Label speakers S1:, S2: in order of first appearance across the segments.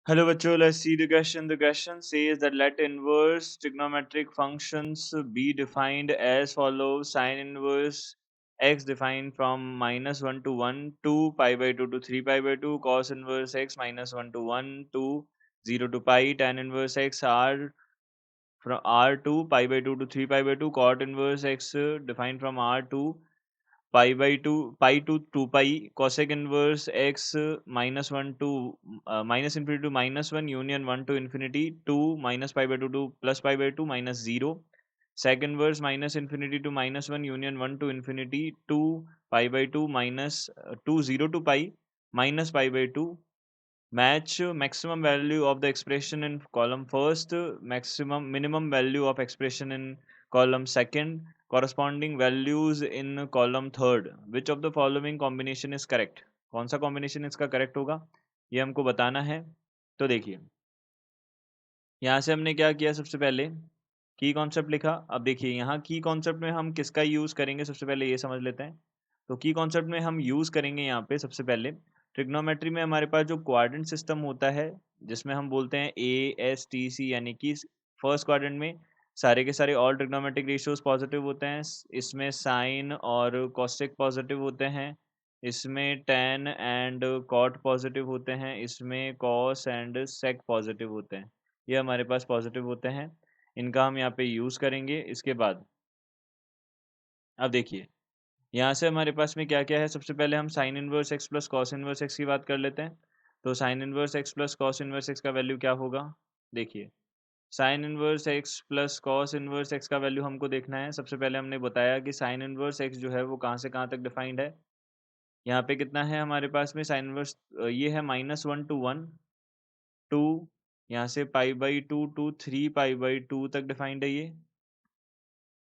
S1: Hello bachcho, let's see the question. The question says that let inverse trigonometric functions be defined as follows. Sine inverse x defined from -1 to 1 to pi by 2 to 3 pi by 2, cos inverse x -1 to 1 to 0 to pi, tan inverse x r from r to pi by 2 to 3 pi by 2, cot inverse x defined from r to pi to 2 pi, cosec inverse x -1 to minus infinity to -1 union 1 to infinity 2 minus pi by 2 to plus pi by 2 minus 0, sec inverse minus infinity to -1 union 1 to infinity 2 pi by 2 minus 2 0 to pi minus pi by 2. Match maximum value of the expression in column first, minimum value of expression in column second, corresponding values in column third. Which of the following combination is correct? कौन सा combination इसका correct होगा ये हमको बताना है। तो देखिए यहाँ से हमने क्या किया, सबसे पहले की कॉन्सेप्ट लिखा। अब देखिए यहाँ की कॉन्सेप्ट में हम किसका यूज़ करेंगे, सबसे पहले ये समझ लेते हैं। तो की कॉन्सेप्ट में हम यूज़ करेंगे यहाँ पे सबसे पहले ट्रिग्नोमेट्री में हमारे पास जो क्वाड्रेंट सिस्टम होता है, जिसमें हम बोलते हैं ASTC, यानी कि फर्स्ट क्वाड्रेंट में सारे के सारे ऑल ट्रिग्नोमेट्रिक रेशियोज पॉजिटिव होते हैं। इसमें साइन और कॉस्टिक पॉजिटिव होते हैं, इसमें टेन एंड कॉट पॉजिटिव होते हैं, इसमें कॉस एंड सेक पॉजिटिव होते हैं। ये हमारे पास पॉजिटिव होते हैं, इनका हम यहाँ पे यूज़ करेंगे। इसके बाद अब देखिए यहाँ से हमारे पास में क्या-क्या है। सबसे पहले हम sine inverse x plus cos inverse x की बात कर लेते हैं। तो sine inverse x plus cos inverse x का वैल्यू क्या होगा? देखिए sine inverse x plus cos inverse x का वैल्यू हमको देखना है। सबसे पहले हमने बताया कि साइन इनवर्स एक्स जो है वो कहाँ से कहाँ तक डिफाइंड है। यहाँ पे कितना है हमारे पास में साइन इनवर्स, ये है -1 to 1 2, यहाँ से pi by 2 to 3 pi by 2 तक डिफाइंड है ये।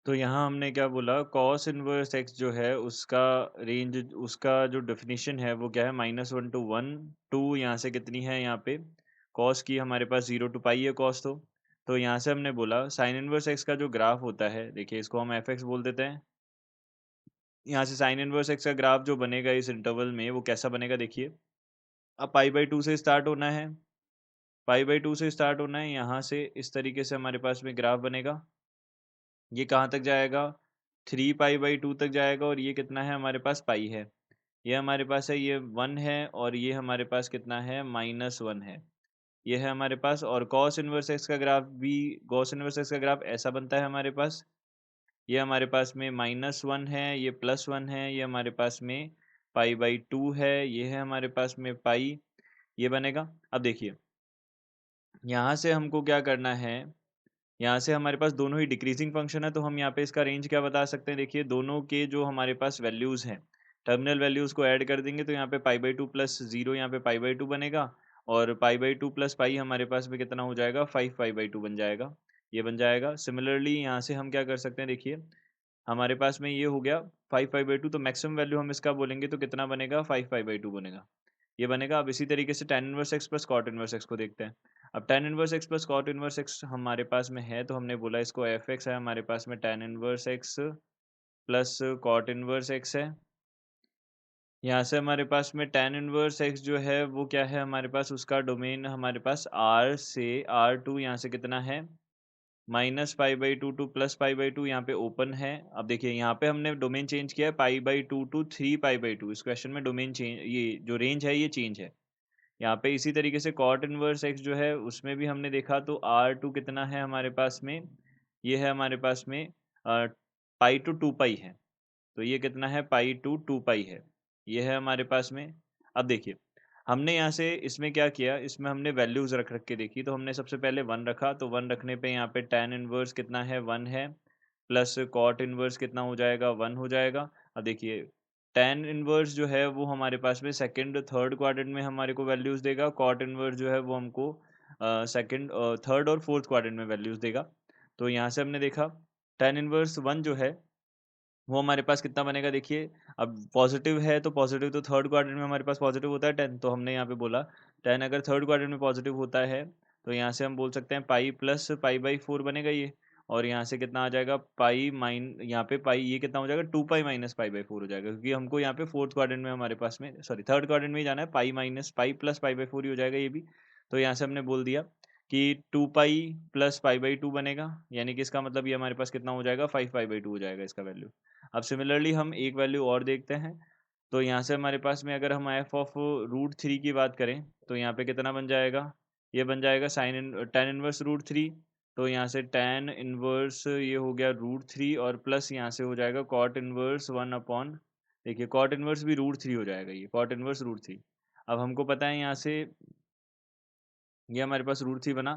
S1: तो यहाँ हमने क्या बोला, कॉस इनवर्स एक्स जो है उसका रेंज, उसका जो डेफिनेशन है वो क्या है, -1 to 1 2, यहाँ से कितनी है यहाँ पे कॉस की हमारे पास 0 to पाई है कॉस। तो यहाँ से हमने बोला साइन इनवर्स एक्स का जो ग्राफ होता है, देखिए इसको हम एफ एक्स बोल देते हैं। यहाँ से साइन इनवर्स एक्स का ग्राफ जो बनेगा इस इंटरवल में वो कैसा बनेगा, देखिए अब पाई बाई 2 से स्टार्ट होना है, पाई बाई 2 से स्टार्ट होना है, यहाँ से इस तरीके से हमारे पास में ग्राफ बनेगा। ये कहाँ तक जाएगा, 3 पाई बाई 2 तक जाएगा, और ये कितना है हमारे पास पाई है। ये हमारे पास है, ये 1 है, और ये हमारे पास कितना है, -1 है। ये है हमारे पास। और कॉस इनवर्स एक्स का ग्राफ भी, कॉस इनवर्स एक्स का ग्राफ ऐसा बनता है हमारे पास। ये हमारे पास में -1 है, ये +1 है, ये हमारे पास में पाई बाई 2 है, ये है हमारे पास में पाई, ये बनेगा। अब देखिए यहाँ से हमको क्या करना है, यहाँ से हमारे पास दोनों ही डिक्रीजिंग फंक्शन है, तो हम यहाँ पे इसका रेंज क्या बता सकते हैं, देखिए दोनों के जो हमारे पास वैल्यूज़ हैं, टर्मिनल वैल्यूज़ को ऐड कर देंगे तो यहाँ पे पाई बाई 2 प्लस 0, यहाँ पे पाई बाई 2 बनेगा, और पाई बाई 2 प्लस पाई हमारे पास में कितना हो जाएगा, 5 पाई बाई 2 बन जाएगा, ये बन जाएगा। सिमिलरली यहाँ से हम क्या कर सकते हैं, देखिए हमारे पास में ये हो गया 5 पाई बाई 2, तो मैक्सिमम वैल्यू हम इसका बोलेंगे तो कितना बनेगा, 5 पाई बाई 2 बनेगा, ये बनेगा। अब इसी तरीके से tan inverse x plus cot inverse x को देखते हैं। अब tan inverse x plus cot inverse x हमारे पास में है, तो हमने बोला इसको f(x) है हमारे पास में, tan inverse x plus cot inverse x है। यहाँ से हमारे पास में tan इनवर्स x जो है वो क्या है हमारे पास, उसका डोमेन हमारे पास R से R2, यहाँ से कितना है -पाई/2 टू +पाई/2, यहाँ पे ओपन है। अब देखिए यहाँ पे हमने डोमेन चेंज किया है पाई/2 टू 3 पाई/2, इस क्वेश्चन में डोमेन चेंज, ये जो रेंज है ये चेंज है। यहाँ पे इसी तरीके से कॉट इनवर्स एक्स जो है उसमें भी हमने देखा, तो R2 कितना है हमारे पास में, ये है हमारे पास में पाई टू 2 पाई है, तो ये कितना है पाई टू 2 पाई है, ये है हमारे पास में। अब देखिए हमने यहाँ से इसमें क्या किया, इसमें हमने वैल्यूज़ रख रख के देखी, तो हमने सबसे पहले 1 रखा, तो 1 रखने पे यहाँ पे tan इनवर्स कितना है, 1 है, प्लस कॉट इनवर्स कितना हो जाएगा, 1 हो जाएगा। अब देखिए tan इनवर्स जो है वो हमारे पास में सेकंड थर्ड क्वाड्रेंट में हमारे को वैल्यूज़ देगा, कॉट इनवर्स जो है वो हमको सेकंड थर्ड और फोर्थ क्वाड्रेंट में वैल्यूज़ देगा। तो यहाँ से हमने देखा tan इनवर्स 1 जो है वो हमारे पास कितना बनेगा, देखिए अब पॉजिटिव है, तो पॉजिटिव तो थर्ड क्वाड्रेंट में हमारे पास पॉजिटिव होता है 10, तो हमने यहाँ पे बोला 10 अगर थर्ड क्वाड्रेंट में पॉजिटिव होता है तो यहाँ से हम बोल सकते हैं पाई प्लस पाई बाई 4 बनेगा ये, और यहाँ से कितना आ जाएगा पाई माइन, यहाँ पे पाई ये कितना हो जाएगा 2 पाई माइनस पाई बाई 4 हो जाएगा, क्योंकि हमको यहाँ पे फोर्थ क्वाड्रेंट में हमारे पास में, सॉरी थर्ड क्वाड्रेंट में ही जाना है, पाई minus pi plus pi by 4 ही हो जाएगा ये भी। तो यहाँ से हमने बोल दिया कि 2 pi plus pi by to बनेगा, यानी कि इसका मतलब ये हमारे पास कितना हो जाएगा, 5 पाई बाई टू हो जाएगा इसका वैल्यू। अब सिमिलरली हम एक वैल्यू और देखते हैं। तो यहाँ से हमारे पास में अगर हम एफ ऑफ रूट थ्री की बात करें तो यहाँ पे कितना बन जाएगा, ये बन जाएगा टेन इनवर्स रूट थ्री। तो यहाँ से टेन इनवर्स ये हो गया रूट थ्री और प्लस यहाँ से हो जाएगा कॉट इनवर्स वन अपॉन, देखिए कॉट इनवर्स भी रूट थ्री हो जाएगा, ये कॉट इनवर्स रूट थ्री। अब हमको पता है यहाँ से ये हमारे पास रूट थ्री बना।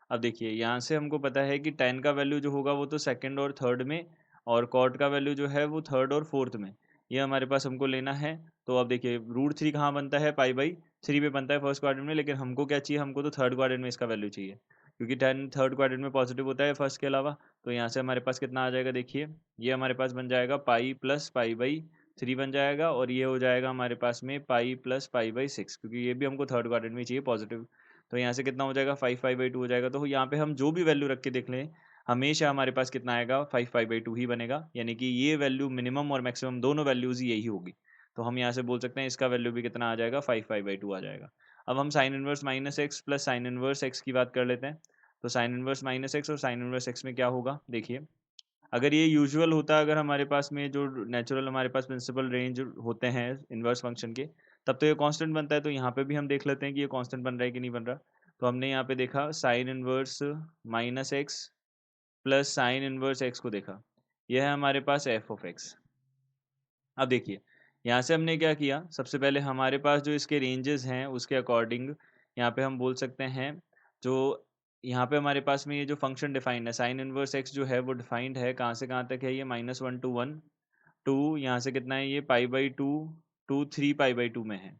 S1: अब देखिए यहाँ से हमको पता है कि टेन का वैल्यू जो होगा वो तो सेकंड और थर्ड में, और कॉट का वैल्यू जो है वो थर्ड और फोर्थ में, ये हमारे पास हमको लेना है। तो अब देखिए रूट थ्री कहाँ बनता है, पाई बाई थ्री पे बनता है फर्स्ट क्वाड्रेंट में, लेकिन हमको क्या चाहिए, हमको तो थर्ड क्वाड्रेंट में इसका वैल्यू चाहिए, क्योंकि टेन थर्ड क्वाड्रेंट में पॉजिटिव होता है फर्स्ट के अलावा। तो यहाँ से हमारे पास कितना आ जाएगा, देखिए ये हमारे पास बन जाएगा pi plus pi by three बन जाएगा, और ये हो जाएगा हमारे पास में pi plus pi by six, क्योंकि ये भी हमको थर्ड क्वाड्रेंट में चाहिए पॉजिटिव। तो यहाँ से कितना हो जाएगा, 5 पाई बाई टू हो जाएगा। तो यहाँ पे हम जो भी वैल्यू रख के देख लें, हमेशा हमारे पास कितना आएगा, 5 पाई बाई टू ही बनेगा, यानी कि ये वैल्यू मिनिमम और मैक्सिमम दोनों वैल्यूज ही यही होगी। तो हम यहाँ से बोल सकते हैं इसका वैल्यू भी कितना आ जाएगा, 5 पाई बाई टू आ जाएगा। अब हम sine inverse minus x plus sine inverse x की बात कर लेते हैं। तो साइन इनवर्स माइनस एक्स और साइन इनवर्स एक्स में क्या होगा, देखिए अगर ये यूजुअल होता, अगर हमारे पास में जो नेचुरल हमारे पास प्रिंसिपल रेंज होते हैं इनवर्स फंक्शन के, तब तो ये कांस्टेंट बनता है। तो यहाँ पे भी हम देख लेते हैं कि ये कांस्टेंट बन रहा है कि नहीं बन रहा। तो हमने यहाँ पे देखा sine inverse minus x plus sine inverse x को देखा, यह है हमारे पास एफ ऑफ एक्स। अब देखिए यहाँ से हमने क्या किया, सबसे पहले हमारे पास जो इसके रेंजेस हैं उसके अकॉर्डिंग यहाँ पे हम बोल सकते हैं, जो यहाँ पे हमारे पास में ये जो फंक्शन डिफाइंड है साइन इनवर्स एक्स जो है वो डिफाइंड है कहाँ से कहाँ तक है, ये -1 to 1 टू यहाँ से कितना है, ये pi by two to 3 pi by two में है,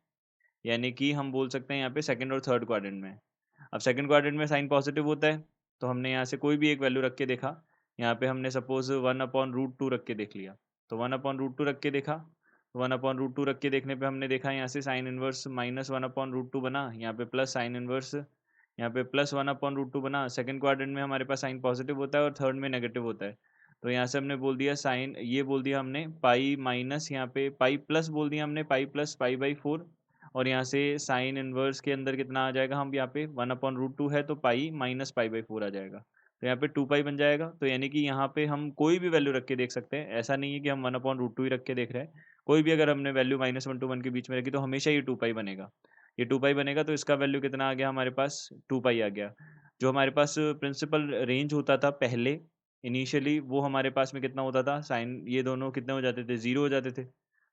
S1: यानी कि हम बोल सकते हैं यहाँ पे सेकंड और थर्ड क्वाड्रेंट में। अब सेकंड क्वाड्रेंट में साइन पॉजिटिव होता है, तो हमने यहाँ से कोई भी एक वैल्यू रख के देखा। यहाँ पे हमने सपोज 1/√2 रख के देख लिया। तो 1/√2 रख के देखा, 1/√2 रख के देखने पे हमने देखा यहाँ से साइन इनवर्स -1/√2 बना, यहाँ पे प्लस साइन इनवर्स, यहाँ पे प्लस 1/√2 बना। सेकंड क्वाड्रेंट में हमारे पास साइन पॉजिटिव होता है और थर्ड में नेगेटिव होता है। तो यहाँ से हमने बोल दिया साइन, ये बोल दिया हमने पाई माइनस, यहाँ पे पाई प्लस बोल दिया हमने, pi plus pi by four. और यहाँ से साइन इनवर्स के अंदर कितना आ जाएगा, हम यहाँ पे 1/√2 है तो pi minus pi by four आ जाएगा। तो यहाँ पे 2 पाई बन जाएगा। तो यानी कि यहाँ पे हम कोई भी वैल्यू रख के देख सकते हैं, ऐसा नहीं है कि हम 1/√2 ही रख के देख रहे हैं। कोई भी अगर हमने वैल्यू -1 to 1 के बीच में रखी तो हमेशा ये 2 पाई बनेगा। ये 2 पाई बनेगा, तो इसका वैल्यू कितना आ गया हमारे पास, 2 पाई आ गया। जो हमारे पास प्रिंसिपल रेंज होता था पहले इनिशियली, वो हमारे पास में कितना होता था, साइन ये दोनों कितने हो जाते थे, 0 हो जाते थे।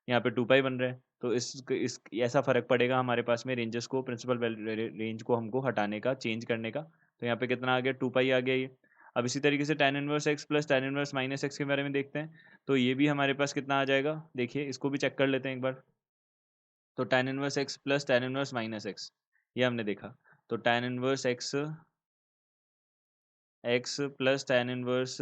S1: यहाँ पे 2 पाई बन रहा है। तो इस ऐसा फ़र्क पड़ेगा हमारे पास में रेंजेस को, प्रिंसिपल रेंज को हमको हटाने का, चेंज करने का। तो यहाँ पे कितना आ गया, 2 पाई आ गया ये। अब इसी तरीके से tan inverse x plus tan inverse minus x के बारे में देखते हैं। तो ये भी हमारे पास कितना आ जाएगा, देखिए इसको भी चेक कर लेते हैं एक बार। तो tan inverse x plus tan inverse minus x, ये हमने देखा। तो tan inverse x x plus tan inverse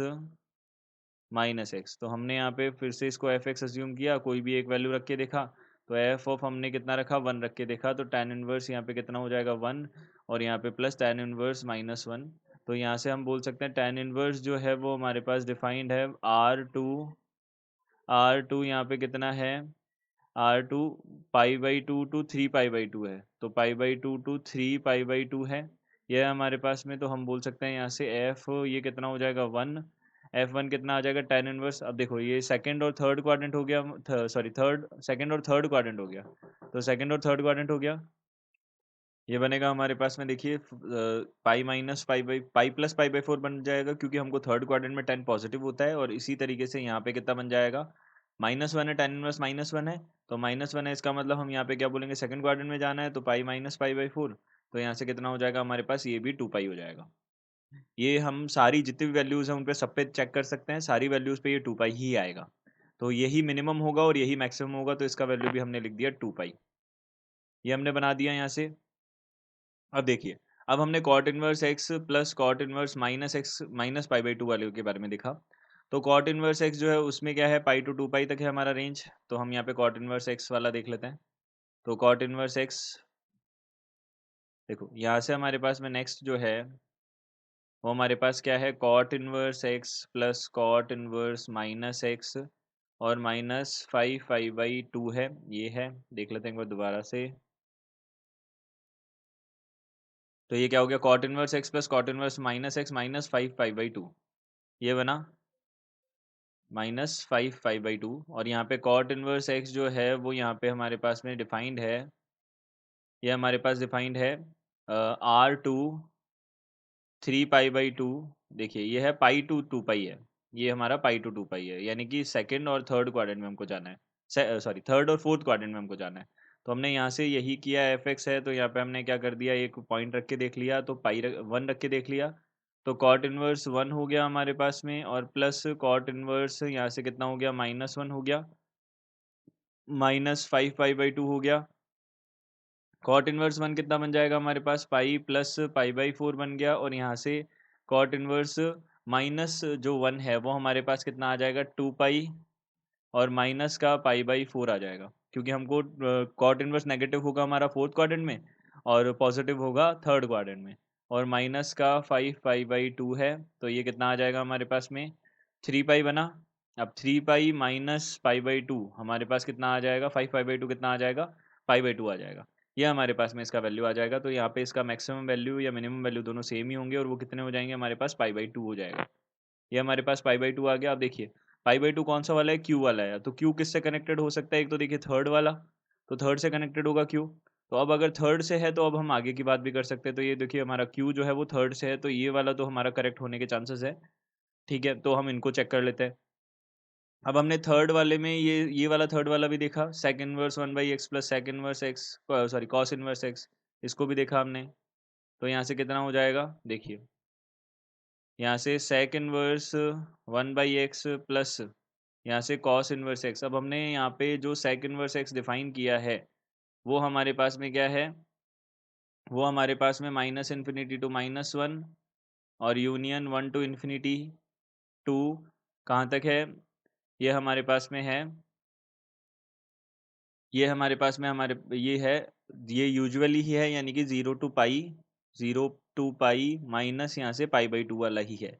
S1: minus x, तो हमने यहाँ पे फिर से इसको एफ एक्स अज्यूम किया, कोई भी एक वैल्यू रख के देखा। तो एफ ऑफ हमने कितना रखा, 1 रख के देखा। तो tan इनवर्स यहाँ पे कितना हो जाएगा, 1, और यहाँ पे प्लस tan इनवर्स -1। तो यहाँ से हम बोल सकते हैं tan इनवर्स जो है वो हमारे पास डिफाइंड है R2 यहाँ पे कितना है, R2 pi by two to 3 pi by two है। तो pi by two to 3 pi by two है, यह है हमारे पास में। तो हम बोल सकते हैं यहाँ से एफ ये कितना हो जाएगा, 1। F1 कितना आ जाएगा, tan इनवर्स। अब देखो ये सेकंड और थर्ड क्वाड्रेंट हो गया, सॉरी थर्ड, सेकंड और थर्ड क्वाड्रेंट हो गया। तो सेकंड और थर्ड क्वाड्रेंट हो गया, ये बनेगा हमारे पास में, देखिए पाई minus pi by pi plus pi by four बन जाएगा, क्योंकि हमको थर्ड क्वाड्रेंट में 10 पॉजिटिव होता है। और इसी तरीके से यहाँ पे कितना बन जाएगा, -1 है, tan इनवर्स -1 है। तो -1 है, इसका मतलब हम यहाँ पे क्या बोलेंगे, सेकंड क्वाड्रेंट में जाना है, तो pi minus pi by four. तो यहाँ से कितना हो जाएगा हमारे पास, ये भी 2 पाई हो जाएगा। ये हम सारी जितनी भी वैल्यूज़ हैं उन पे सब पे चेक कर सकते हैं, सारी वैल्यूज़ पे ये 2 पाई ही आएगा। तो यही मिनिमम होगा और यही मैक्सिमम होगा, तो इसका वैल्यू भी हमने लिख दिया 2 पाई। ये हमने बना दिया यहाँ से। अब देखिए, अब हमने cot inverse x plus cot inverse minus x minus pi by two वाले के बारे में देखा। तो कॉट इनवर्स एक्स जो है उसमें क्या है, पाई टू 2 पाई तक है हमारा रेंज। तो हम यहाँ पे कॉट इनवर्स एक्स वाला देख लेते हैं। तो कॉट इनवर्स एक्स, देखो यहाँ से हमारे पास में नेक्स्ट जो है वो हमारे पास क्या है, cot inverse x plus cot inverse minus x और -5 पाई बाई टू है, ये है। देख लेते हैं एक बार दोबारा से। तो ये क्या हो गया, cot inverse x plus cot inverse minus x minus 5 पाई/2, ये बना -5 पाई/2। और यहाँ पे कॉट इनवर्स एक्स जो है वो यहाँ पे हमारे पास में डिफाइंड है, ये हमारे पास डिफाइंड है R2 3 पाई/2। देखिए ये है पाई टू 2 पाई है, ये हमारा पाई टू 2 पाई है, यानी कि सेकंड और थर्ड क्वाड्रेंट में हमको जाना है, सॉरी थर्ड और फोर्थ क्वाड्रेंट में हमको जाना है। तो हमने यहाँ से यही किया, एफ एक्स है तो यहाँ पे हमने क्या कर दिया, एक पॉइंट रख के देख लिया, तो वन रख के देख लिया, तो कॉट इनवर्स 1 हो गया हमारे पास में, और प्लस कॉट इनवर्स यहाँ से कितना हो गया, -1 हो गया, -5 पाई/2 हो गया। कॉट इनवर्स 1 कितना बन जाएगा हमारे पास, पाई प्लस पाई/4 बन गया, और यहाँ से कॉट इनवर्स माइनस जो 1 है वो हमारे पास कितना आ जाएगा, 2 पाई, और माइनस का पाई/4 आ जाएगा, क्योंकि हमको कॉट इनवर्स नेगेटिव होगा हमारा फोर्थ क्वाड्रेंट में और पॉजिटिव होगा थर्ड क्वाड्रेंट में, और माइनस का 5 पाई/2 है, तो ये कितना आ जाएगा हमारे पास में, 3 पाई बना। अब 3 पाई माइनस पाई/2 हमारे पास कितना आ जाएगा, 5 पाई/2 कितना आ जाएगा, पाई/2 आ जाएगा। ये हमारे पास में इसका वैल्यू आ जाएगा, तो यहाँ पे इसका मैक्सिमम वैल्यू या मिनिमम वैल्यू दोनों सेम ही होंगे, और वो कितने हो जाएंगे हमारे पास, पाई/2 हो जाएगा। ये हमारे पास पाई/2 आ गया। अब देखिए पाई/2 कौन सा वाला है, क्यू वाला है, तो क्यू किससे कनेक्टेड हो सकता है, एक तो देखिए थर्ड वाला, तो थर्ड से कनेक्टेड होगा क्यू। तो अब अगर थर्ड से है तो अब हम आगे की बात भी कर सकते हैं, तो ये देखिए हमारा क्यू जो है वो थर्ड से है, तो ये वाला तो हमारा करेक्ट होने के चांसेस है। ठीक है, तो हम इनको चेक कर लेते हैं। अब हमने थर्ड वाले में ये वाला थर्ड वाला भी देखा, sec inverse 1/x plus sec inverse x, sorry cos inverse x, इसको भी देखा हमने। तो यहाँ से कितना हो जाएगा, देखिए यहाँ से सेक इनवर्स 1/x प्लस यहाँ से कॉस इनवर्स एक्स। अब हमने यहाँ पे जो सेक इनवर्स एक्स डिफाइन किया है वो हमारे पास में क्या है, वो हमारे पास में -∞ टू -1 और यूनियन 1 टू इन्फिनिटी 2, कहाँ तक है, ये हमारे पास में है, ये हमारे पास में हमारे ये है, ये यूजुअली ही है, यानी कि 0 टू पाई माइनस यहाँ से पाई/2 वाला ही है,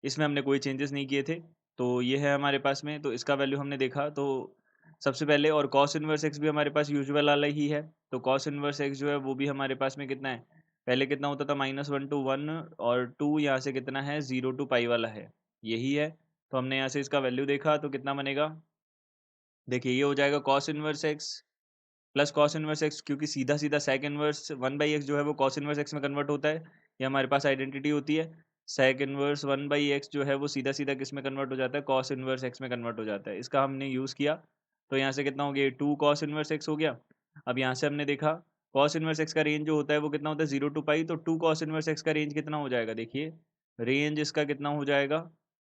S1: इसमें हमने कोई चेंजेस नहीं किए थे। तो ये है हमारे पास में, तो इसका वैल्यू हमने देखा, तो सबसे पहले, और कॉस इनवर्स एक्स भी हमारे पास यूजुअल वाला ही है, तो कॉस इनवर्स एक्स जो है वो भी हमारे पास में कितना है, पहले कितना होता था, -1 टू 1, और 2 यहाँ से कितना है, 0 टू पाई वाला है, यही है। तो हमने यहाँ से इसका वैल्यू देखा तो कितना बनेगा, देखिए ये हो जाएगा cos inverse x plus cos inverse x, क्योंकि सीधा सीधा सेक इनवर्स 1/x जो है वो कॉस इनवर्स एक्स में कन्वर्ट होता है, ये हमारे पास आइडेंटिटी होती है। सेक इनवर्स 1/x जो है वो सीधा सीधा किस में कन्वर्ट हो जाता है, कॉस इनवर्स एक्स में कन्वर्ट हो जाता है, इसका हमने यूज़ किया। तो यहाँ से कितना हो गया, 2 कॉस इनवर्स एक्स हो गया। अब यहाँ से हमने देखा कॉस इनवर्स एक्स का रेंज जो होता है वो कितना होता है, 0 टू पाई, तो 2 कॉस इनवर्स एक्स का रेंज कितना हो जाएगा, देखिए रेंज इसका कितना हो जाएगा,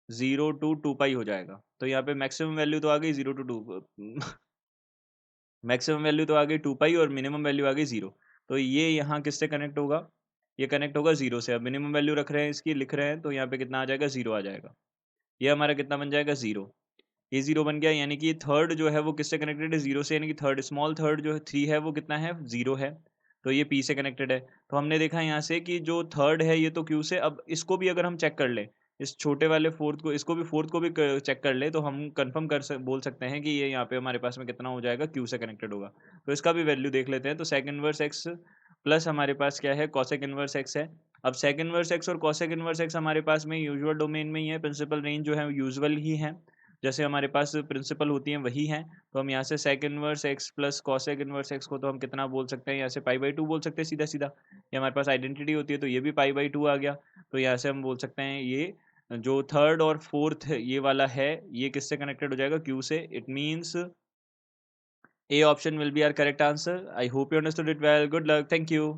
S1: 0 टू 2 पाई हो जाएगा। तो यहाँ पे मैक्सिमम वैल्यू तो आ गई 0 टू 2 मैक्सिमम वैल्यू तो आ गई 2 पाई, और मिनिमम वैल्यू आ गई 0। तो ये यहाँ किससे कनेक्ट होगा, ये कनेक्ट होगा 0 से। अब मिनिमम वैल्यू रख रहे हैं, इसकी लिख रहे हैं, तो यहाँ पे कितना आ जाएगा, 0 आ जाएगा। ये हमारा कितना बन जाएगा, 0। ये 0 बन गया, यानी कि थर्ड जो है वो किससे कनेक्टेड है, 0 से, यानी कि थर्ड स्मॉल थर्ड जो है 3 है वो कितना है, 0 है, तो ये पी से कनेक्टेड है। तो हमने देखा यहाँ से कि जो थर्ड है ये तो क्यू से, अब इसको भी अगर हम चेक कर लें, इस छोटे वाले फोर्थ को, इसको भी फोर्थ को भी चेक कर ले, तो हम कंफर्म बोल सकते हैं कि ये यहाँ पे हमारे पास में कितना हो जाएगा, क्यू से कनेक्टेड होगा। तो इसका भी वैल्यू देख लेते हैं। तो सेक इनवर्स एक्स प्लस हमारे पास क्या है, कॉसेक इनवर्स एक्स है। अब सेक इनवर्स एक्स और कॉसेक इनवर्स एक्स हमारे पास में यूजुअल डोमेन में ही है, प्रिंसिपल रेंज जो है यूजुअल ही है, जैसे हमारे पास प्रिंसिपल होती हैं वही हैं। तो हम यहाँ से sec inverse x plus cosec inverse x को तो हम कितना बोल सकते हैं, यहाँ से पाई/2 बोल सकते हैं सीधा सीधा, ये हमारे पास आइडेंटिटी होती है, तो ये भी पाई/2 आ गया। तो यहाँ से हम बोल सकते हैं ये जो थर्ड और फोर्थ ये वाला है, ये किससे कनेक्टेड हो जाएगा, क्यू से। It means A option will be our correct answer. I hope you understood it well. Good luck, thank you.